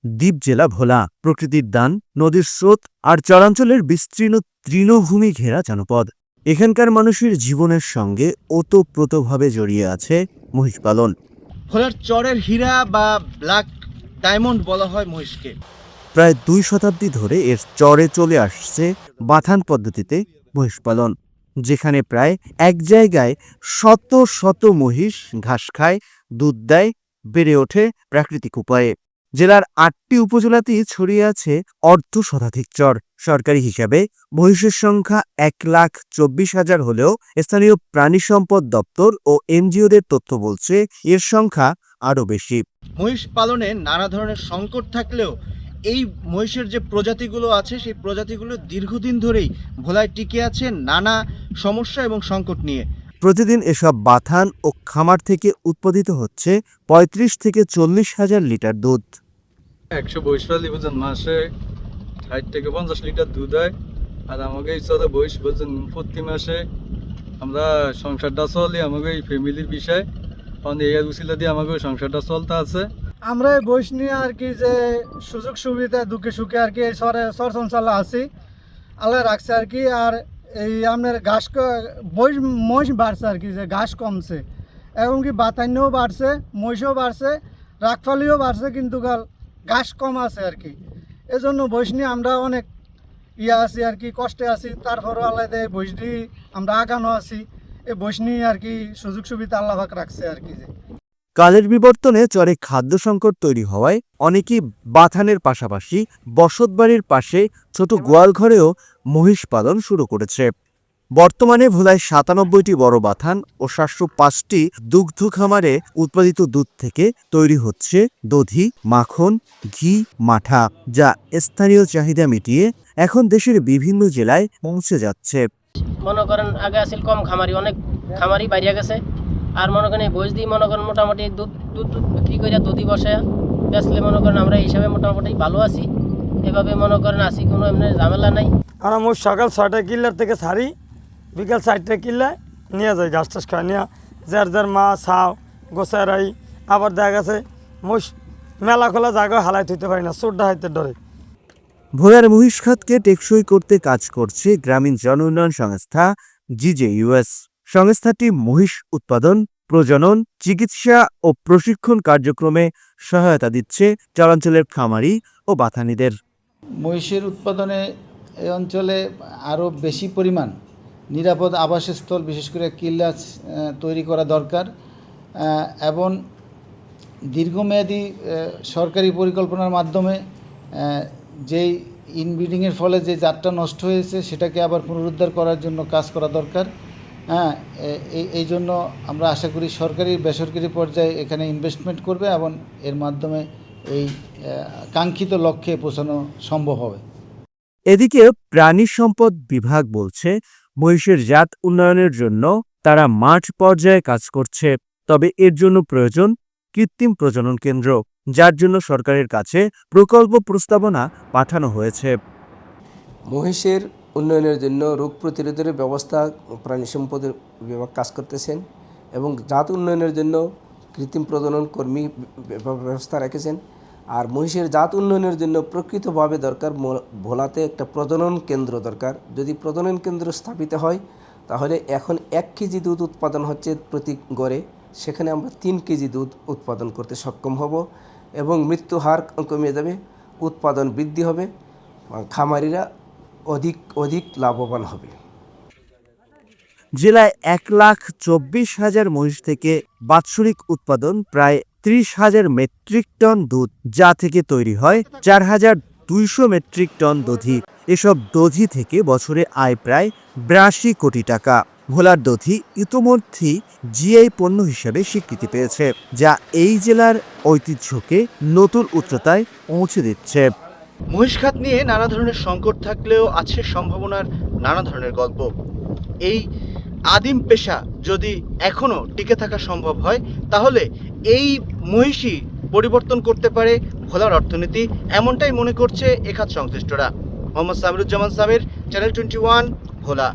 দ্বীপ জেলা ভোলা, প্রকৃতির দান, নদীর স্রোত আর চরাঞ্চলের বিস্তীর্ণ তৃণভূমি ঘেরা জনপদ। এখানকার মানুষের জীবনের সঙ্গে ওতপ্রোতভাবে জড়িয়ে আছে মহিষ পালন। ভোলার চরের হীরা বা ব্ল্যাক ডায়মন্ড বলা হয় মহিষকে। প্রায় 2 শতাব্দী ধরে এর চরে চলে আসছে বাথান পদ্ধতিতে মহিষ পালন, যেখানে প্রায় এক জায়গায় শত শত মহিষ ঘাস খায়, দুধ দেয়, বেড়ে ওঠে প্রাকৃতিক উপায়ে। জেলার 8টি উপজেলাতেই ছড়িয়ে আছে অর্ধশতাধিক চর। সরকারি হিসাবে মহিষের সংখ্যা 1,24,000 হলেও স্থানীয় প্রাণী সম্পদ দপ্তর ও এনজিওদের তথ্য বলছে এর সংখ্যা আরও বেশি। মহিষ পালনে নানা ধরনের সংকট থাকলেও এই মহিষের যে প্রজাতিগুলো আছে সেই প্রজাতিগুলো দীর্ঘদিন ধরেই ভোলায় টিকে আছে নানা সমস্যা এবং সংকট নিয়ে। প্রতিদিন এসব বাথান ও খামার থেকে উৎপাদিত হচ্ছে 35 থেকে 40,000 লিটার দুধ। 122 লিটার মাসে 60 থেকে 50 লিটার দুধ হয়। আর আমাকে এই চলে বয়স বলছেন প্রতি মাসে আমরা সংসারটা চলি, আমাকে এই ফ্যামিলির বিষয় কারণ এই উচিলা দিয়ে আমাকে সংসারটা চলতে আছে। আমরা এই বয়স নিয়ে আর কি যে সুযোগ সুবিধা দুঃখে সুখে আর কি এই সর সঞ্চালন আছি, আল্লাহ রাখছে আর কি। আর এই আপনার ঘাস মহিষ বাড়ছে আর কি, যে ঘাস কমছে, এমনকি বাতান্যও বাড়ছে, মহিষও বাড়ছে, রাখফালিও বাড়ছে, কিন্তু ঘাস কম আছে আর কি। এজন্য বয়স নিয়ে আমরা অনেক আছি আর কি, কষ্টে আছি। তারপরও আল্লাহ দেয় বয়স দিয়ে আমরা আগানো আছি। এই বয়স নিয়ে আর কি সুযোগ সুবিধা আল্লাহ পাক রাখছে আর কি। যে কালের বিবর্তনে চরে খাদ্য সংকট তৈরি হওয়ায় অনেকেই বাথানের পাশাপাশি বসতবাড়ির পাশে ছোট গোয়ালঘরেও মহিষ পালন শুরু করেছে। বর্তমানে ভোলায় 97টি বড় বাথান ও 705টি দুগ্ধ খামারে উৎপাদিত দুধ থেকে তৈরি হচ্ছে দধি, মাখন, ঘি, মাঠা, যা স্থানীয় চাহিদা মিটিয়ে এখন দেশের বিভিন্ন জেলায় পৌঁছে যাচ্ছে। মনে করেন আগে আসিল কম খামারি, অনেক খামারি বাইরে গেছে। আর মনে করেন এই বয়স দিয়ে মনে করেন মোটামুটি দুধ বিক্রি করে দধি বসে বেচলে মনে করেন আমরা এই হিসাবে মোটামুটি ভালো আছি। এভাবে মনে করেন আসি, কোনো এমনি ঝামেলা নাই। আমরা মোট সকাল 6টা কিল্লার থেকে ছাড়ি, বিকাল 4টা কিল্লায় নিয়ে যাই ঘাস টাস খাওয়া নিয়ে, যার মা ছাও গোসারাই। আবার দেখা গেছে মোষ মেলা খোলা জায়গায় হালাই থইতে পারি না, চোরডা হাইতে ডরে। ভোলার মহিষ খাতকে টেকসই করতে কাজ করছে গ্রামীণ জন উন্নয়ন সংস্থা GJUS। সংস্থাটি মহিষ উৎপাদন, প্রজনন, চিকিৎসা ও প্রশিক্ষণ কার্যক্রমে সহায়তা দিচ্ছে চরাঞ্চলের খামারি ও বাথানিদের। মহিষের উৎপাদনে এই অঞ্চলে আরও বেশি পরিমাণ নিরাপদ আবাসস্থল, বিশেষ করে কিল্লা তৈরি করা দরকার এবং দীর্ঘমেয়াদী সরকারি পরিকল্পনার মাধ্যমে যেই ইনব্রিডিংয়ের ফলে যে জাতটা নষ্ট হয়েছে সেটাকে আবার পুনরুদ্ধার করার জন্য কাজ করা দরকার। এই জন্য আমরা আশা করি সরকারি বেসরকারি পর্যায়ে এখানে ইনভেস্টমেন্ট করবে এবং এর মাধ্যমে এই কাঙ্ক্ষিত লক্ষ্যে পৌঁছানো সম্ভব হবে। এদিকে প্রাণী সম্পদ বিভাগ বলছে মহিষের জাত উন্নয়নের জন্য তারা মাঠ পর্যায়ে কাজ করছে, তবে এর জন্য প্রয়োজন কৃত্রিম প্রজনন কেন্দ্র, যার জন্য সরকারের কাছে প্রকল্প প্রস্তাবনা পাঠানো হয়েছে। মহিষের উন্নয়নের জন্য রোগ প্রতিরোধের ব্যবস্থা প্রাণী সম্পদ বিভাগ কাজ করতেছেন এবং জাত উন্নয়নের জন্য কৃত্রিম প্রজনন কর্মী ব্যবস্থা রেখেছেন। আর মহিষের জাত উন্নয়নের জন্য প্রকৃতভাবে দরকার ভোলাতে একটা প্রজনন কেন্দ্র দরকার। যদি প্রজনন কেন্দ্র স্থাপিত হয় তাহলে এখন 1 কেজি দুধ উৎপাদন হচ্ছে প্রতি গড়ে, সেখানে আমরা 3 কেজি দুধ উৎপাদন করতে সক্ষম হব এবং মৃত্যু হার কমে যাবে, উৎপাদন বৃদ্ধি হবে, খামারিরা অধিক লাভবান হবে। জেলায় 1,24,000 মহিষ থেকে বাৎসরিক উৎপাদন প্রায় 30,000 মেট্রিক টন দুধ, যা থেকে তৈরি হয় 4,200 মেট্রিক টন দধি। এসব দধি থেকে বছরে আয় প্রায় 82 কোটি টাকা। ভোলার দধি ইতোমধ্যেই জিআই পণ্য হিসেবে স্বীকৃতি পেয়েছে, যা এই জেলার ঐতিহ্যকে নতুন উচ্চতায় পৌঁছে দিচ্ছে। মহিষ খাত নিয়ে নানা ধরনের সংকট থাকলেও আছে সম্ভাবনার নানা ধরনের গল্প। এই আদিম পেশা যদি এখনও টিকে থাকা সম্ভব হয় তাহলে এই মহিষই পরিবর্তন করতে পারে ভোলার অর্থনীতি, এমনটাই মনে করছে এ খাত সংশ্লিষ্টরা। মোহাম্মদ সামিরুজ্জামান সামির, চ্যানেল 21, ভোলা।